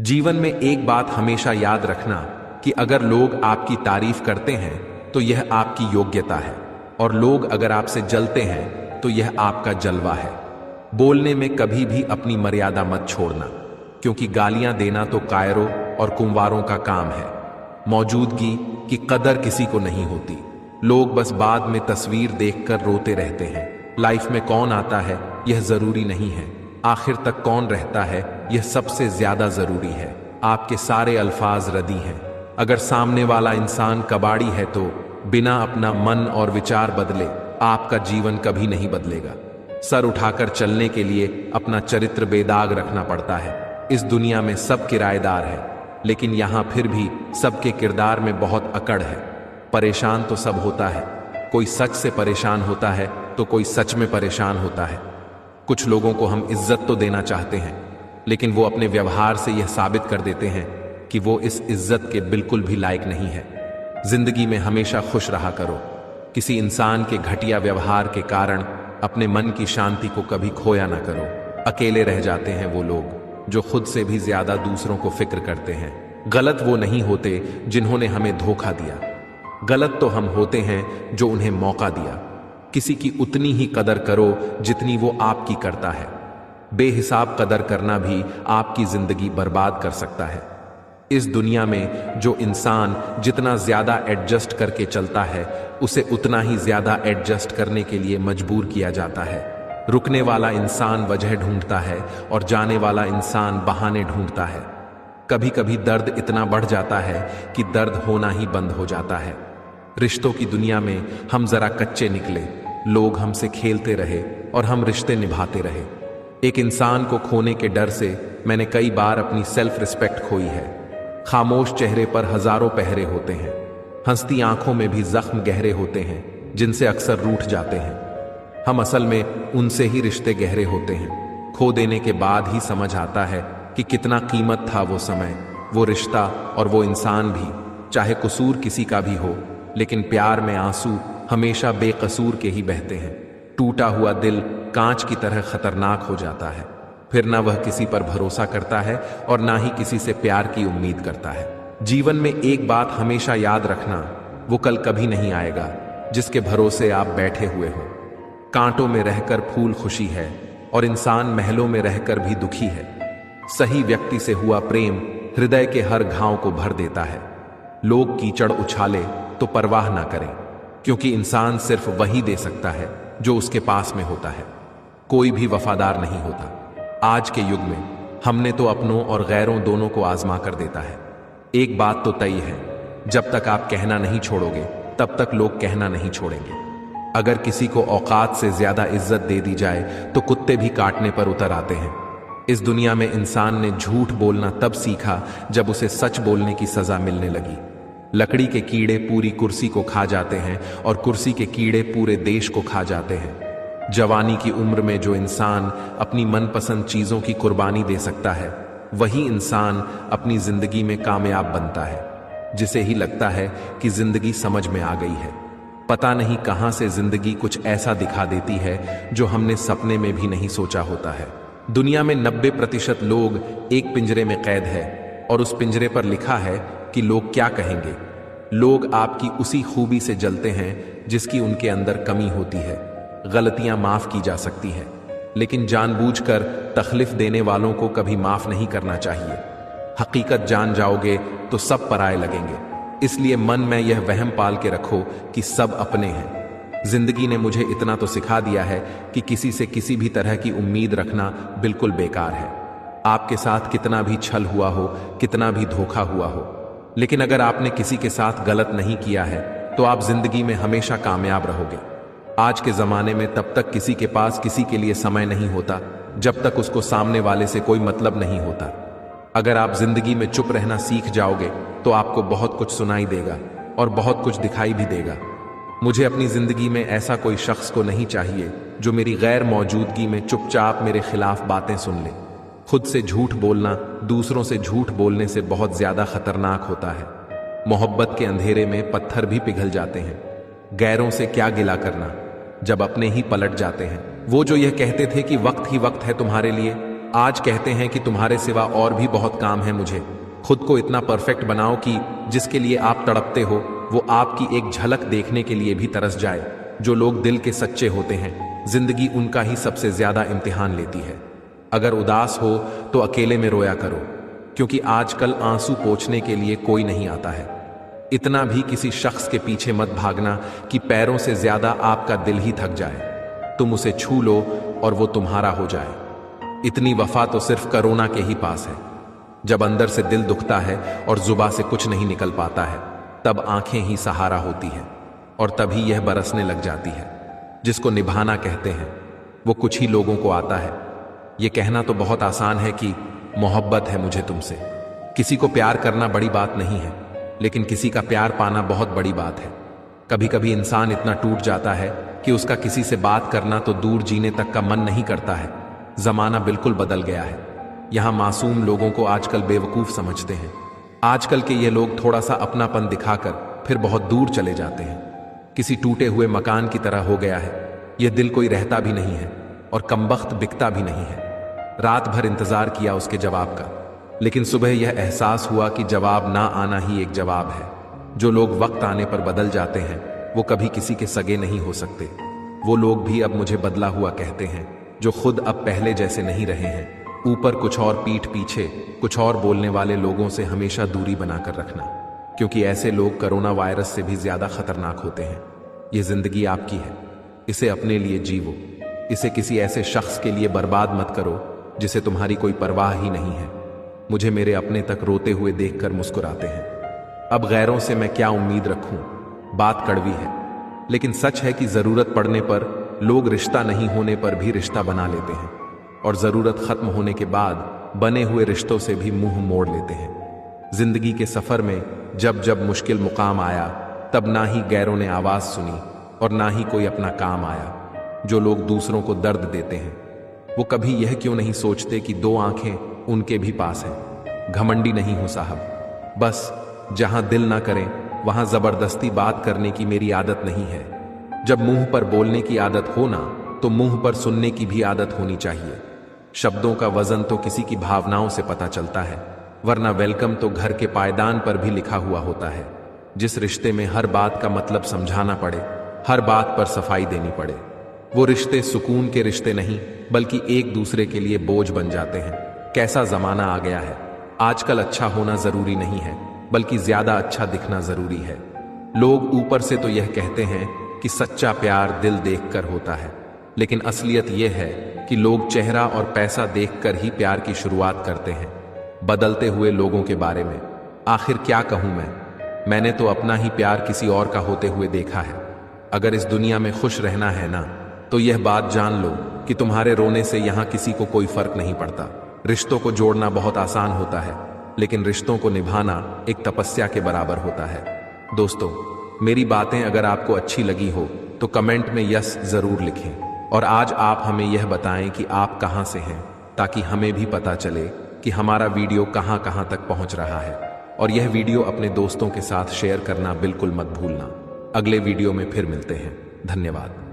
जीवन में एक बात हमेशा याद रखना कि अगर लोग आपकी तारीफ करते हैं तो यह आपकी योग्यता है, और लोग अगर आपसे जलते हैं तो यह आपका जलवा है। बोलने में कभी भी अपनी मर्यादा मत छोड़ना, क्योंकि गालियां देना तो कायरों और कुंवारों का काम है। मौजूदगी की कदर किसी को नहीं होती। लोग बस बाद में तस्वीर देखकर रोते रहते हैं। लाइफ में कौन आता है यह जरूरी नहीं है, आखिर तक कौन रहता है यह सबसे ज्यादा जरूरी है। आपके सारे अल्फाज रदी हैं। अगर सामने वाला इंसान कबाड़ी है तो बिना अपना मन और विचार बदले आपका जीवन कभी नहीं बदलेगा। सर उठाकर चलने के लिए अपना चरित्र बेदाग रखना पड़ता है। इस दुनिया में सब किराएदार है, लेकिन यहां फिर भी सबके किरदार में बहुत अकड़ है। परेशान तो सब होता है, कोई सच से परेशान होता है तो कोई सच में परेशान होता है। कुछ लोगों को हम इज्जत तो देना चाहते हैं, लेकिन वो अपने व्यवहार से यह साबित कर देते हैं कि वो इस इज्जत के बिल्कुल भी लायक नहीं है। जिंदगी में हमेशा खुश रहा करो। किसी इंसान के घटिया व्यवहार के कारण अपने मन की शांति को कभी खोया ना करो। अकेले रह जाते हैं वो लोग जो खुद से भी ज्यादा दूसरों को फिक्र करते हैं। गलत वो नहीं होते जिन्होंने हमें धोखा दिया, गलत तो हम होते हैं जो उन्हें मौका दिया। किसी की उतनी ही कदर करो जितनी वो आपकी करता है। बेहिसाब कदर करना भी आपकी जिंदगी बर्बाद कर सकता है। इस दुनिया में जो इंसान जितना ज्यादा एडजस्ट करके चलता है, उसे उतना ही ज्यादा एडजस्ट करने के लिए मजबूर किया जाता है। रुकने वाला इंसान वजह ढूंढता है और जाने वाला इंसान बहाने ढूंढता है। कभी कभी दर्द इतना बढ़ जाता है कि दर्द होना ही बंद हो जाता है। रिश्तों की दुनिया में हम जरा कच्चे निकले, लोग हमसे खेलते रहे और हम रिश्ते निभाते रहे। एक इंसान को खोने के डर से मैंने कई बार अपनी सेल्फ रिस्पेक्ट खोई है। खामोश चेहरे पर हजारों पहरे होते हैं, हंसती आंखों में भी जख्म गहरे होते हैं जिनसे अक्सर रूठ जाते हैं। हम असल में उनसे ही रिश्ते गहरे होते हैं। खो देने के बाद ही समझ आता है कि कितना कीमत था वो समय, वो रिश्ता और वो इंसान भी। चाहे कसूर किसी का भी हो, लेकिन प्यार में आंसू हमेशा बेकसूर के ही बहते हैं। टूटा हुआ दिल कांच की तरह खतरनाक हो जाता है। फिर ना वह किसी पर भरोसा करता है और ना ही किसी से प्यार की उम्मीद करता है। जीवन में एक बात हमेशा याद रखना, वो कल कभी नहीं आएगा जिसके भरोसे आप बैठे हुए हो। कांटों में रहकर फूल खुशी है और इंसान महलों में रहकर भी दुखी है। सही व्यक्ति से हुआ प्रेम हृदय के हर घाव को भर देता है। लोग कीचड़ उछाले तो परवाह ना करें, क्योंकि इंसान सिर्फ वही दे सकता है जो उसके पास में होता है। कोई भी वफादार नहीं होता। आज के युग में हमने तो अपनों और गैरों दोनों को आजमा कर देता है। एक बात तो तय है, जब तक आप कहना नहीं छोड़ोगे तब तक लोग कहना नहीं छोड़ेंगे। अगर किसी को औकात से ज्यादा इज्जत दे दी जाए तो कुत्ते भी काटने पर उतर आते हैं। इस दुनिया में इंसान ने झूठ बोलना तब सीखा जब उसे सच बोलने की सजा मिलने लगी। लकड़ी के कीड़े पूरी कुर्सी को खा जाते हैं और कुर्सी के कीड़े पूरे देश को खा जाते हैं। जवानी की उम्र में जो इंसान अपनी मनपसंद चीजों की कुर्बानी दे सकता है, वही इंसान अपनी जिंदगी में कामयाब बनता है। जिसे ही लगता है कि जिंदगी समझ में आ गई है, पता नहीं कहां से जिंदगी कुछ ऐसा दिखा देती है जो हमने सपने में भी नहीं सोचा होता है। दुनिया में 90% लोग एक पिंजरे में कैद है और उस पिंजरे पर लिखा है कि लोग क्या कहेंगे। लोग आपकी उसी खूबी से जलते हैं जिसकी उनके अंदर कमी होती है। गलतियां माफ की जा सकती हैं, लेकिन जानबूझकर तकलीफ देने वालों को कभी माफ नहीं करना चाहिए। हकीकत जान जाओगे तो सब पराये लगेंगे, इसलिए मन में यह वहम पाल के रखो कि सब अपने हैं। जिंदगी ने मुझे इतना तो सिखा दिया है कि किसी से किसी भी तरह की उम्मीद रखना बिल्कुल बेकार है। आपके साथ कितना भी छल हुआ हो, कितना भी धोखा हुआ हो, लेकिन अगर आपने किसी के साथ गलत नहीं किया है तो आप जिंदगी में हमेशा कामयाब रहोगे। आज के जमाने में तब तक किसी के पास किसी के लिए समय नहीं होता जब तक उसको सामने वाले से कोई मतलब नहीं होता। अगर आप जिंदगी में चुप रहना सीख जाओगे तो आपको बहुत कुछ सुनाई देगा और बहुत कुछ दिखाई भी देगा। मुझे अपनी जिंदगी में ऐसा कोई शख्स को नहीं चाहिए जो मेरी गैर मौजूदगी में चुपचाप मेरे खिलाफ बातें सुन ले। खुद से झूठ बोलना दूसरों से झूठ बोलने से बहुत ज्यादा खतरनाक होता है। मोहब्बत के अंधेरे में पत्थर भी पिघल जाते हैं। गैरों से क्या गिला करना जब अपने ही पलट जाते हैं। वो जो यह कहते थे कि वक्त ही वक्त है तुम्हारे लिए, आज कहते हैं कि तुम्हारे सिवा और भी बहुत काम है मुझे। खुद को इतना परफेक्ट बनाओ कि जिसके लिए आप तड़पते हो वो आपकी एक झलक देखने के लिए भी तरस जाए। जो लोग दिल के सच्चे होते हैं, जिंदगी उनका ही सबसे ज्यादा इम्तिहान लेती है। अगर उदास हो तो अकेले में रोया करो, क्योंकि आजकल आंसू पोंछने के लिए कोई नहीं आता है। इतना भी किसी शख्स के पीछे मत भागना कि पैरों से ज्यादा आपका दिल ही थक जाए। तुम उसे छू लो और वो तुम्हारा हो जाए। इतनी वफा तो सिर्फ कोरोना के ही पास है। जब अंदर से दिल दुखता है और जुबां से कुछ नहीं निकल पाता है, तब आंखें ही सहारा होती हैं और तभी यह बरसने लग जाती है। जिसको निभाना कहते हैं वो कुछ ही लोगों को आता है। ये कहना तो बहुत आसान है कि मोहब्बत है मुझे तुमसे। किसी को प्यार करना बड़ी बात नहीं है, लेकिन किसी का प्यार पाना बहुत बड़ी बात है। कभी कभी इंसान इतना टूट जाता है कि उसका किसी से बात करना तो दूर जीने तक का मन नहीं करता है। जमाना बिल्कुल बदल गया है। यहां मासूम लोगों को आजकल बेवकूफ समझते हैं। आजकल के ये लोग थोड़ा सा अपनापन दिखाकर फिर बहुत दूर चले जाते हैं। किसी टूटे हुए मकान की तरह हो गया है। यह दिल कोई रहता भी नहीं है और कमबख्त बिकता भी नहीं है। रात भर इंतजार किया उसके जवाब का, लेकिन सुबह यह एहसास हुआ कि जवाब ना आना ही एक जवाब है। जो लोग वक्त आने पर बदल जाते हैं वो कभी किसी के सगे नहीं हो सकते। वो लोग भी अब मुझे बदला हुआ कहते हैं, जो खुद अब पहले जैसे नहीं रहे हैं। ऊपर कुछ और पीठ पीछे कुछ और बोलने वाले लोगों से हमेशा दूरी बनाकर रखना, क्योंकि ऐसे लोग कोरोना वायरस से भी ज्यादा खतरनाक होते हैं। ये जिंदगी आपकी है, इसे अपने लिए जीवो। इसे किसी ऐसे शख्स के लिए बर्बाद मत करो जिसे तुम्हारी कोई परवाह ही नहीं है। मुझे मेरे अपने तक रोते हुए देखकर मुस्कुराते हैं। अब गैरों से मैं क्या उम्मीद रखूं? बात कड़वी है, लेकिन सच है कि जरूरत पड़ने पर लोग रिश्ता नहीं होने पर भी रिश्ता बना लेते हैं, और जरूरत खत्म होने के बाद बने हुए रिश्तों से भी मुंह मोड़ लेते हैं। जिंदगी के सफर में जब जब मुश्किल मुकाम आया, तब ना ही गैरों ने आवाज सुनी और ना ही कोई अपना काम आया। जो लोग दूसरों को दर्द देते हैं वो कभी यह क्यों नहीं सोचते कि दो आंखें उनके भी पास हैं। घमंडी नहीं हो साहब, बस जहां दिल ना करें वहां जबरदस्ती बात करने की मेरी आदत नहीं है। जब मुंह पर बोलने की आदत हो ना, तो मुंह पर सुनने की भी आदत होनी चाहिए। शब्दों का वजन तो किसी की भावनाओं से पता चलता है, वरना वेलकम तो घर के पायदान पर भी लिखा हुआ होता है। जिस रिश्ते में हर बात का मतलब समझाना पड़े, हर बात पर सफाई देनी पड़े, वो रिश्ते सुकून के रिश्ते नहीं बल्कि एक दूसरे के लिए बोझ बन जाते हैं। कैसा जमाना आ गया है। आजकल अच्छा होना जरूरी नहीं है, बल्कि ज्यादा अच्छा दिखना जरूरी है। लोग ऊपर से तो यह कहते हैं कि सच्चा प्यार दिल देखकर होता है, लेकिन असलियत यह है कि लोग चेहरा और पैसा देखकर ही प्यार की शुरुआत करते हैं। बदलते हुए लोगों के बारे में आखिर क्या कहूं मैंने तो अपना ही प्यार किसी और का होते हुए देखा है। अगर इस दुनिया में खुश रहना है ना, तो यह बात जान लो कि तुम्हारे रोने से यहां किसी को कोई फर्क नहीं पड़ता। रिश्तों को जोड़ना बहुत आसान होता है, लेकिन रिश्तों को निभाना एक तपस्या के बराबर होता है। दोस्तों, मेरी बातें अगर आपको अच्छी लगी हो तो कमेंट में यस जरूर लिखें, और आज आप हमें यह बताएं कि आप कहां से हैं, ताकि हमें भी पता चले कि हमारा वीडियो कहां कहां तक पहुंच रहा है। और यह वीडियो अपने दोस्तों के साथ शेयर करना बिल्कुल मत भूलना। अगले वीडियो में फिर मिलते हैं। धन्यवाद।